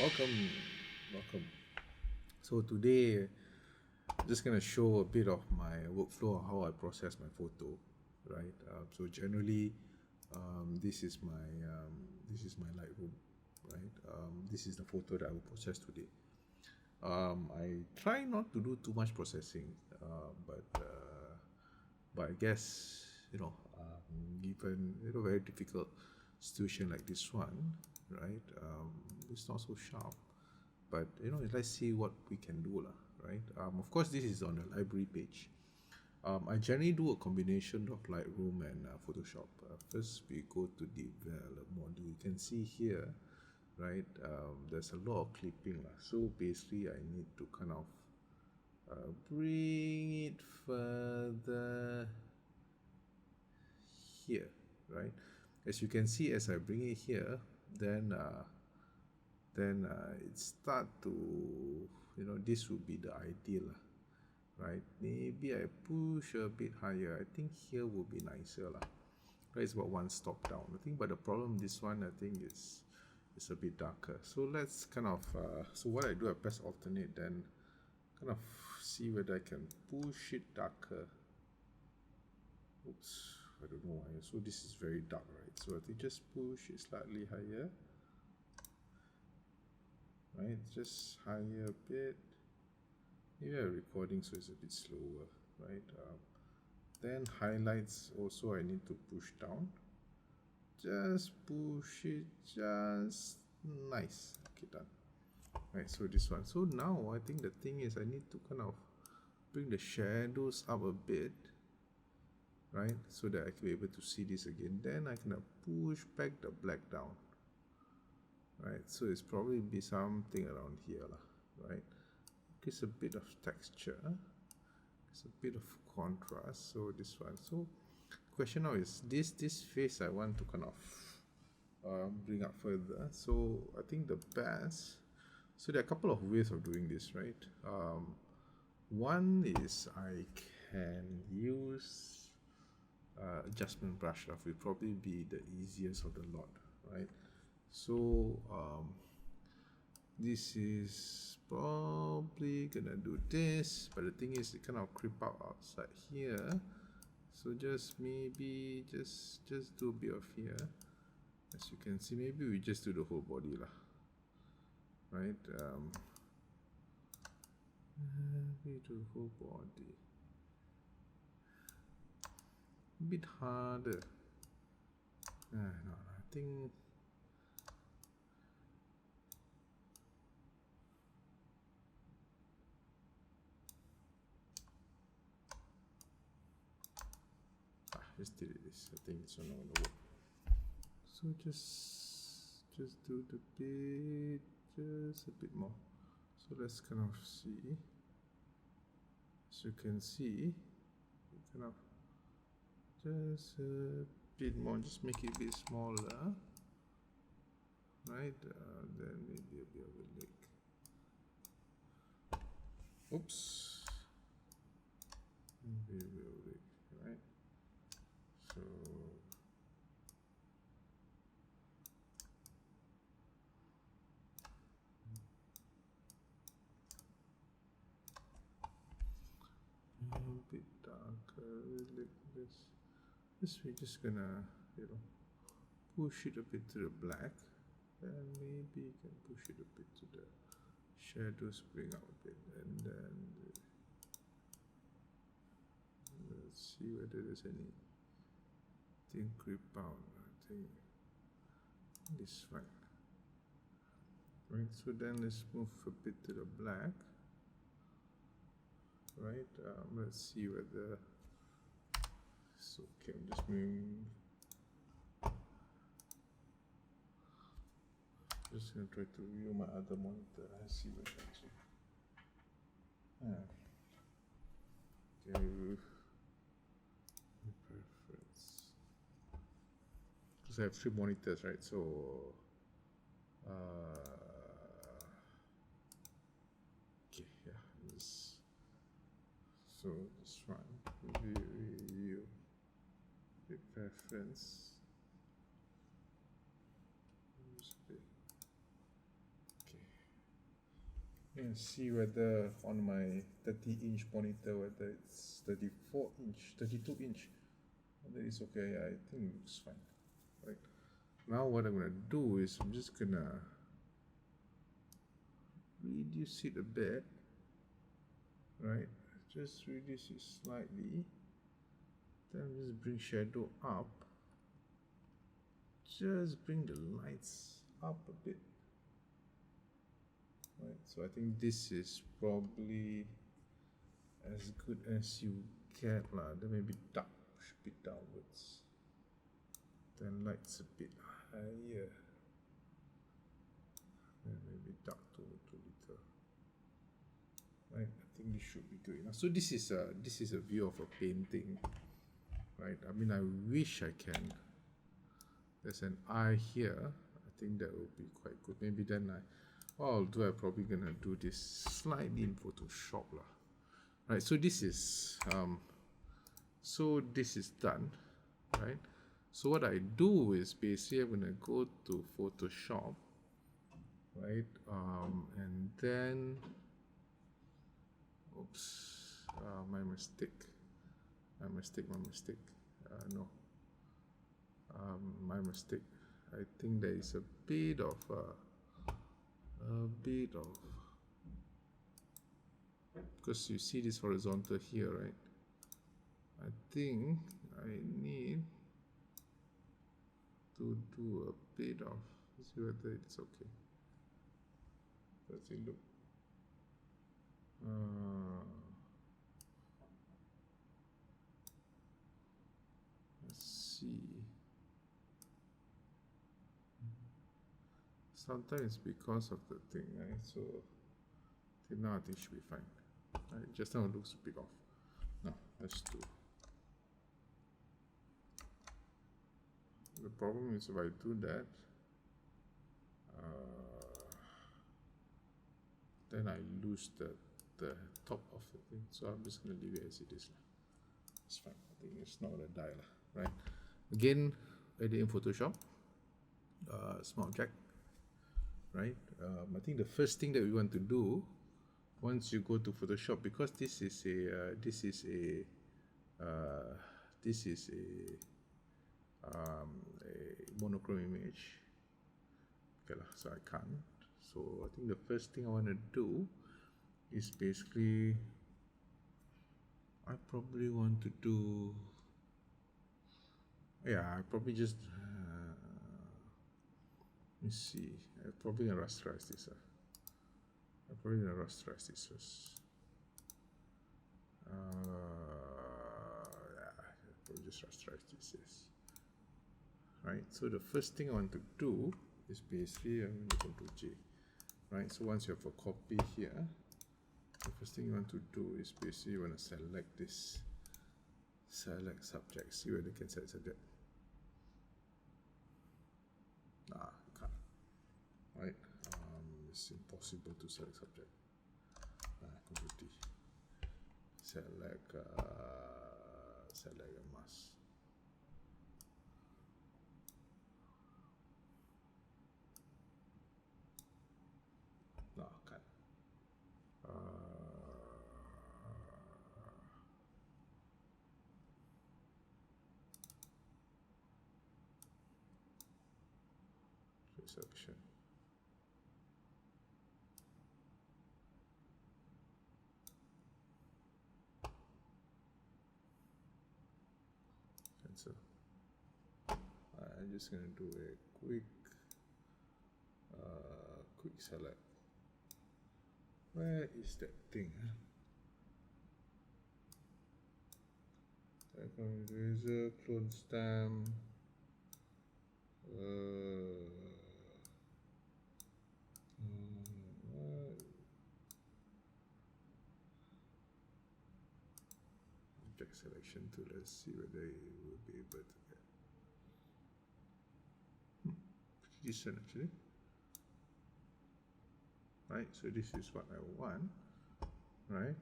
welcome, welcome. So today, just gonna show a bit of my workflow, how I process my photo, right? So generally, this is my Lightroom, right? This is the photo that I will process today. I try not to do too much processing, but I guess given very difficult situation like this one, right? It's not so sharp, but let's see what we can do lah, right? Of course, this is on the library page. I generally do a combination of Lightroom and Photoshop. First, we go to develop module. You can see here, right? There's a lot of clipping lah. So basically, I need to kind of bring it further here, right? As you can see, as I bring it here, then it start to, this would be the ideal, right? Maybe I push a bit higher. I think here will be nicer, right? It's about one stop down, I think. But the problem, this one, I think is a bit darker. So let's kind of, so what I do, I press alternate, then kind of see whether I can push it darker. Oops, I don't know why. So this is very dark, right? So I think just push it slightly higher, right? Just higher a bit. Maybe I'm recording, so it's a bit slower, right? Then highlights also I need to push down. Just push it, just nice. Okay, done. Right, so this one. So now I think the thing is I need to kind of bring the shadows up a bit, right? So that I can be able to see this again. Then I can push back the black down, right? So it's probably be something around here, right? Gives a bit of texture, it's a bit of contrast. So this one. So question now is this face I want to kind of bring up further. So I think the best. So there are a couple of ways of doing this, right? One is I can use adjustment brush. That will probably be the easiest of the lot, right? So this is probably gonna do this, but the thing is it kind of creep out outside here. So just maybe just do a bit of here. As you can see, maybe we just do the whole body lah, right? Maybe do the whole body. A bit harder. No, I think. Just did this. I think it's not gonna work. So just do the bit, just a bit more. So let's kind of see. As you can see, kind of just a bit more. Just make it a bit smaller, right? Then maybe a bit of a leg. Oops. Maybe a bit of a leg, right? So a bit darker, like this. We're just gonna, push it a bit to the black, and maybe you can push it a bit to the shadows, bring out a bit, and then let's see whether there's any thing creep out. I think this one, right? So then let's move a bit to the black, right? Let's see whether it's okay. I'm just moving. Just gonna try to view my other monitor and see what actually. Okay. Preference. Because I have 3 monitors, right? So okay, yeah. So this one, view preference. Okay. and see whether on my 30-inch monitor whether it's 34-inch, 32-inch, whether it's okay. Yeah, I think it looks fine. Right. Now what I'm gonna do is I'm just gonna reduce it a bit. Right. Just reduce it slightly. Then just bring shadow up. Just bring the lights up a bit. Right, so I think this is probably as good as you get lah. Then maybe dark, should be downwards. Then lights a bit higher. Then maybe dark too little. Right, I think this should be good enough. So this is a view of a painting. Right, I mean I wish I can. There's an eye here. I think that will be quite good. Maybe then what I'll do, I'm probably gonna do this slightly in Photoshop lah. Right, so this is done, right? So what I do is basically I'm gonna go to Photoshop, right? And then, oops, my mistake. No, my mistake. I think there is a bit of because you see this horizontal here, right? I think I need to do a bit of, see whether it's okay. Does it look? Let's see. Sometimes it's because of the thing, right? So now I think it should be fine. Right? Just now it looks a bit off. No, let's do. The problem is if I do that, then I lose the top of the thing. So I'm just going to leave it as it is. It's fine. I think it's not going to die, right? Again, edit in Photoshop. Small object. Right? I think the first thing that we want to do once you go to Photoshop, because this is a monochrome image. Okay, so I can't. So I think the first thing I want to do is basically I probably want to do. Yeah, I probably just. Let me see. I'm probably gonna rasterize this. I'm probably gonna rasterize this first. Yeah, I'll probably just rasterize this. Yes. Right. So the first thing I want to do is basically I'm going to Control J. Right. So once you have a copy here, the first thing you want to do is basically you want to select this. Select subject. See whether you can select subject. Right, it's impossible to select subject. Control T. Select a mask. No, can't. Selection. Cancel. I'm just gonna do a quick select. Where is that thing? Icon eraser, clone stamp. Object selection tool. Let's see whether it will be able to get. Pretty decent actually. Right, so this is what I want. Right,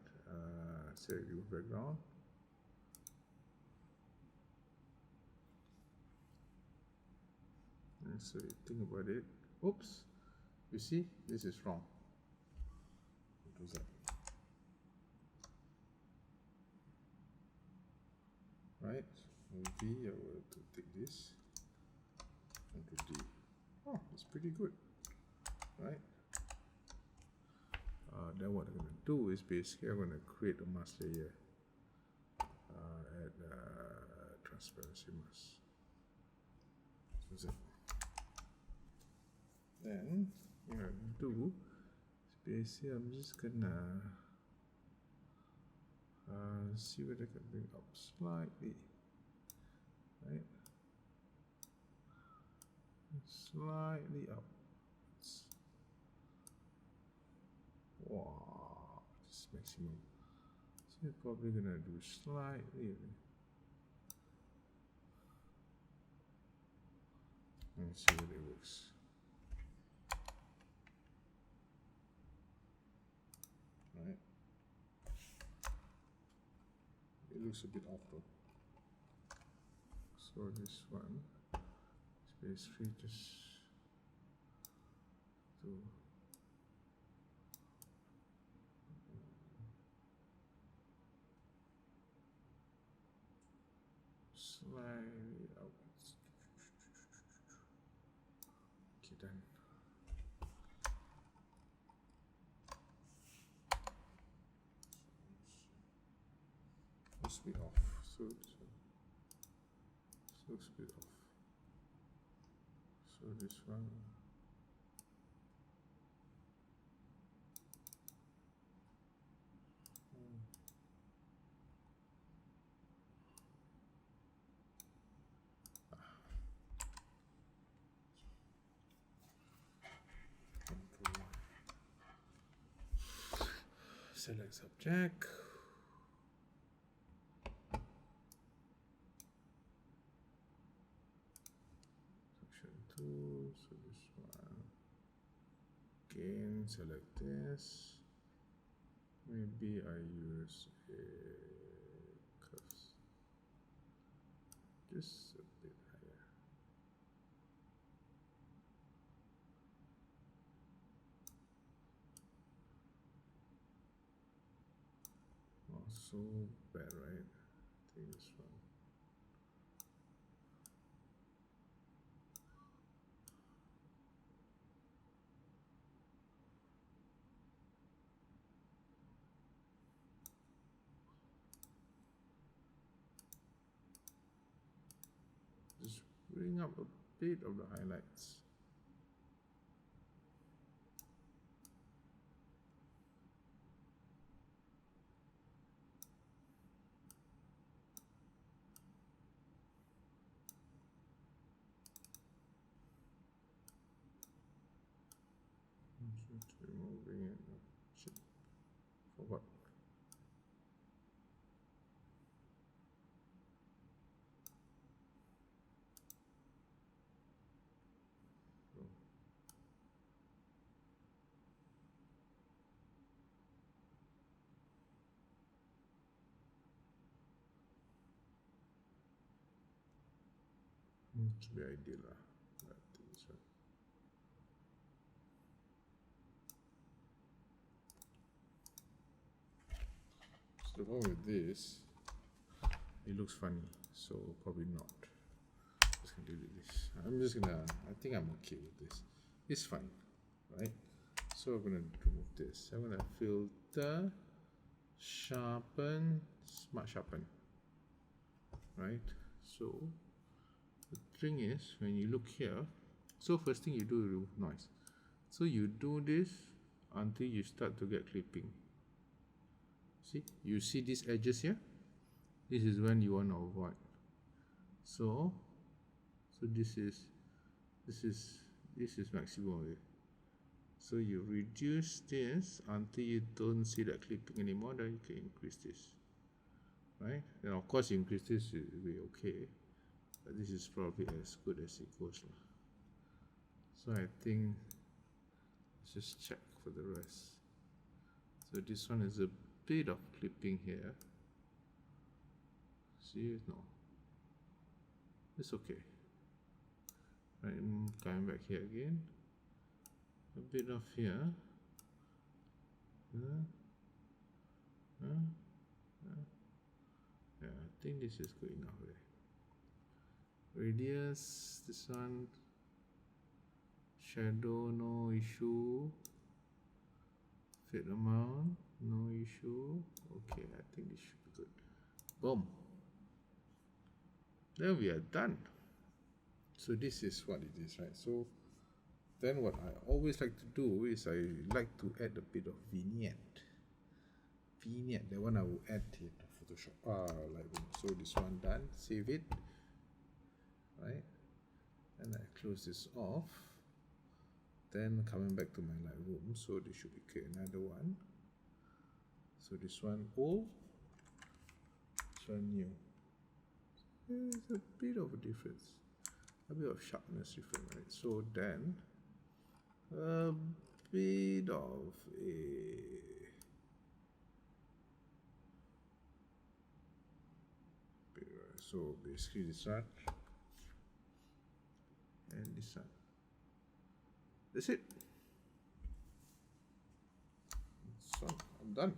say remove background. And so you think about it. Oops, you see, this is wrong. to Z. Right, maybe I will to take this Ctrl D. Oh, it's pretty good, right? Then what I'm going to do is basically I'm going to create a mask layer at transparency mask. So Z. Then what I'm going to do is basically I'm just gonna see whether I can bring up slightly, right? Slightly up. Wow, this is maximum. So we're probably gonna do slightly. Let's see whether it works. Right. It looks a bit off though. So this one is basically just to slightly out. Okay, done. Looks a bit off. So looks a bit off. So this one. Select subject. Section 2. So this one. Again, select this. Maybe I use a curves. Just a bit higher. Not so bad, right? Take this one. Just bring up a bit of the highlights. Just removing it. Shit. Forgot. To be ideal, I think so. So the problem with this, it looks funny, so probably not. Just gonna delete this. I'm just gonna. I think I'm okay with this. It's fine, right? So I'm gonna remove this. I'm gonna filter, sharpen, smart sharpen, right? So the thing is, when you look here, so first thing you do is remove noise. So you do this until you start to get clipping. See, you see these edges here? This is when you want to avoid. So this is maximum. So you reduce this until you don't see that clipping anymore, then you can increase this. Right? And of course increase this will be okay. But this is probably as good as it goes. So I think let's just check for the rest. So this one is a bit of clipping here. See, no, it's okay. Right, I'm coming back here again. A bit of here, Yeah, I think this is good enough. Radius, this one, shadow, no issue. Fit amount, no issue. Okay, I think this should be good. Boom. Then we are done. So this is what it is, right? So then what I always like to do is I like to add a bit of vignette. That one I will add here to Photoshop. Lightroom. So this one done. Save it. Right? And I close this off. Then coming back to my Lightroom. So this should be create another one. So this one old. This one new. There's a bit of a difference. A bit of sharpness difference, right? So then a bit of a so basically this one and this one. That's it. So I'm done.